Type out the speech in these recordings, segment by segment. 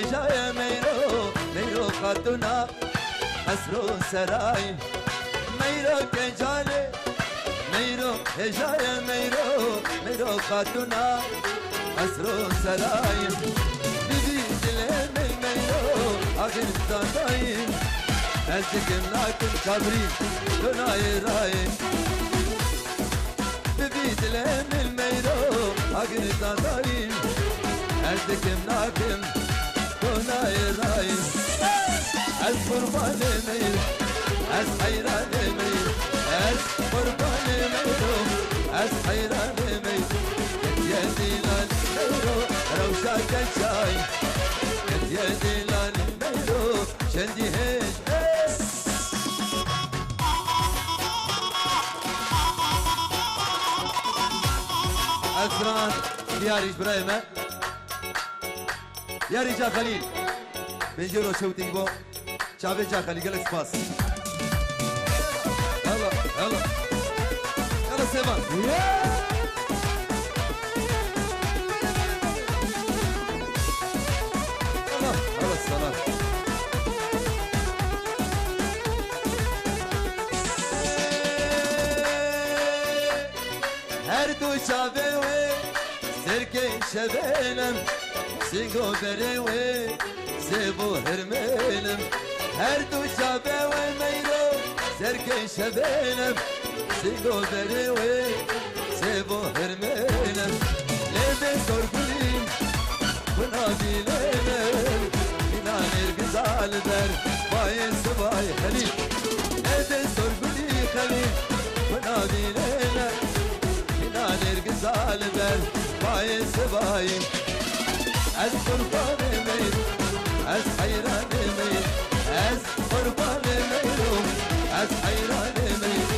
هجايا ميرو خاتونا أسرو سراي ميرو كجالي ميرو هجايا ميرو خاتونا أسرو سراي بيبي دلمي ميرو آخر داداي أزدكم لكن كبري دناي راي بيبي دلمي ميرو آخر داداي أزدكم لكن دناي راي از قربان میر از حیران میر از قربان میرو از حیران میر یه دیلان میرو روشا کچای یه دیلان میرو شندی هش ازران دیاریش برای من دیاری جا خلیل بنجورو شوتی بو شعبي جا خلي قلت سباس هلا هلا يلا سيفان هلا هلا الصلاة هر دو شعبي وي سركي شبينم سيقو بري وي سيبو هرمينم هر دو شبه و میرو سرکه شبینم سیگو بری و سیبو هرمینم لیبه سرگلیم بنا بیلینم اینا نرگزال در بای سبای خلیل لیبه سرگلی خلیل بنا بیلینم اینا نرگزال در بای سبای از قربان میر از حیران میر از قربان میرو از حیران میرو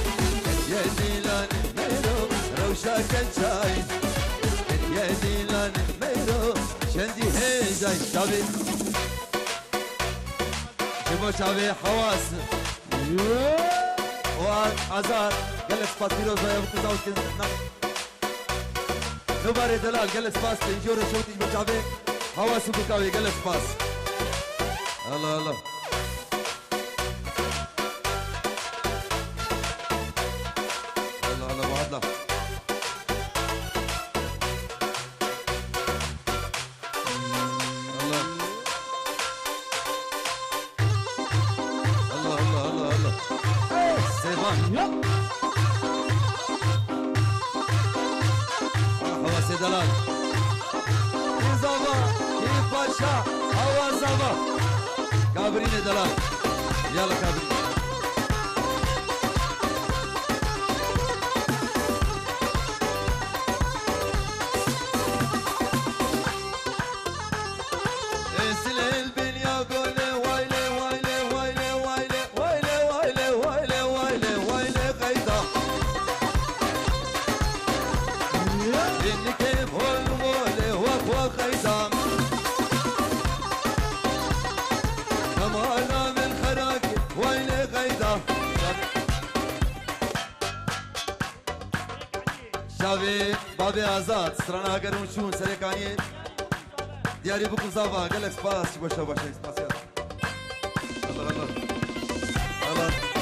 یه دیلان میرو روشا کچای یه دیلان میرو شندی هیجای شابی شبو شابی حواس و عزار قلت سپاس پیروز باید بکزاوت کن نوباره دلال قلت سپاس تنجور شوتی بو شابی حواس بکاوی قلت سپاس الله الله الله الله الله الله الله سيفان هوا سيدلال زما باشا هوا زما كابرين دلال يلا كابرين شاوی بابی آزاد سرانا گرون شون سرکانی دیاری بکن زاوا گلک سپاس باشه باشه سپاسیات الله الله الله